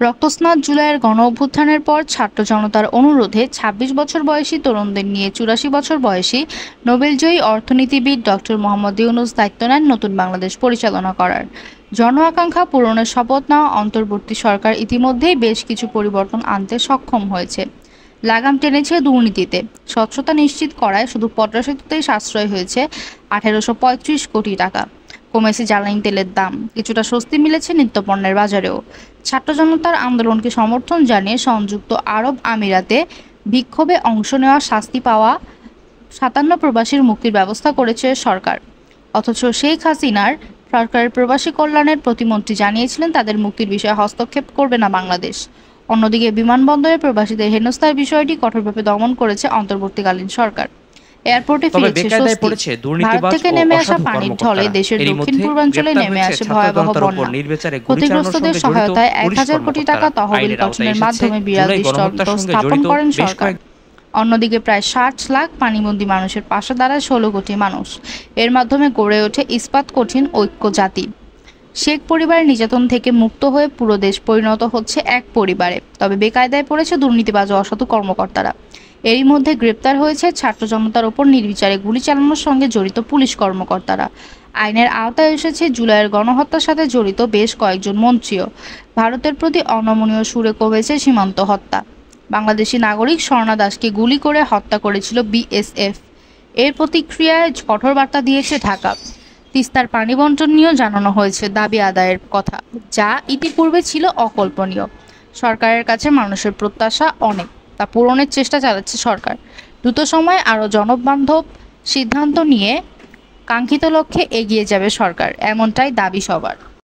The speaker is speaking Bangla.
রক্তস্নাত জুলাইয়ের গণ-অভ্যুত্থানের পর ছাত্র জনতার অনুরোধে ২৬ বছর বয়সী তরুণদের নিয়ে ৮৪ বছর বয়সী নোবেলজয়ী অর্থনীতিবিদ ডক্টর মোহাম্মদ ইউনূস দায়িত্ব নেন নতুন বাংলাদেশ পরিচালনা করার। জন আকাঙ্ক্ষা পূরণের শপথ নেওয়া অন্তর্বর্তী সরকার ইতিমধ্যেই বেশ কিছু পরিবর্তন আনতে সক্ষম হয়েছে। লাগাম টেনেছে দুর্নীতিতে, স্বচ্ছতা নিশ্চিত করায় শুধু পদ্মা সেতুতেই সাশ্রয় হয়েছে ১৮৩৫ কোটি টাকা। কমেছে জ্বালানি তেলের দাম, কিছুটা স্বস্তি মিলেছে নিত্যপণ্যের বাজারেও। ছাত্র জনতার আন্দোলনকে সমর্থন জানিয়ে সংযুক্ত আরব আমিরাতে বিক্ষোভে অংশ নেওয়া শাস্তি পাওয়া ৫৭ প্রবাসীর মুক্তির ব্যবস্থা করেছে সরকার। অথচ শেখ হাসিনার সরকারের প্রবাসী কল্যাণের প্রতিমন্ত্রী জানিয়েছিলেন তাদের মুক্তির বিষয়ে হস্তক্ষেপ করবে না বাংলাদেশ। অন্যদিকে বিমানবন্দরে প্রবাসীদের হেনস্থার বিষয়টি কঠোরভাবে দমন করেছে অন্তর্বর্তীকালীন সরকার। এয়ারপোর্টে ফিরেছে স্বস্তি। ভারত থেকে নেমে আসা পানির ঢলে দেশের দক্ষিণ পূর্বাঞ্চলে নেমে আসে ভয়াবহ বন্যা। ক্ষতিগ্রস্তদের সহায়তায় ১,০০০ কোটি টাকা তহবিল গঠনের মাধ্যমে বিরাট দৃষ্টান্ত স্থাপন করেন সরকার। অন্যদিকে প্রায় ৬০ লাখ পানিবন্দী মানুষের পাশে দাঁড়ায় ১৬ কোটি মানুষ। এর মাধ্যমে গড়ে ওঠে ইস্পাত কঠিন ঐক্য জাতি। শেখ পরিবারের নির্যাতন থেকে মুক্ত হয়ে পুরো দেশ পরিণত হচ্ছে এক পরিবারে। তবে বেকায়দায় পড়েছে দুর্নীতিবাজ ও অসাধু কর্মকর্তারা। এরই মধ্যে গ্রেপ্তার হয়েছে ছাত্র জনতার ওপর নির্বিচারে গুলি চালানোর সঙ্গে জড়িত পুলিশ কর্মকর্তারা। আইনের আওতায় এসেছে জুলাইয়ের গণহত্যার সাথে জড়িত বেশ কয়েকজন মন্ত্রীও। ভারতের প্রতি অনমনীয় সুরে কমেছে সীমান্ত হত্যা। বাংলাদেশি নাগরিক স্বর্ণা দাসকে গুলি করে হত্যা করেছিল বিএসএফ। এর প্রতিক্রিয়ায় কঠোর বার্তা দিয়েছে ঢাকা। তিস্তার পানি বণ্টন নিয়েও জানানো হয়েছে দাবি আদায়ের কথা, যা ইতিপূর্বে ছিল অকল্পনীয়। সরকারের কাছে মানুষের প্রত্যাশা অনেক, তা পূরণের চেষ্টা চালাচ্ছে সরকার। দ্রুত সময়ে আরও জনবান্ধব সিদ্ধান্ত নিয়ে কাঙ্ক্ষিত লক্ষ্যে এগিয়ে যাবে সরকার, এমনটাই দাবি সবার।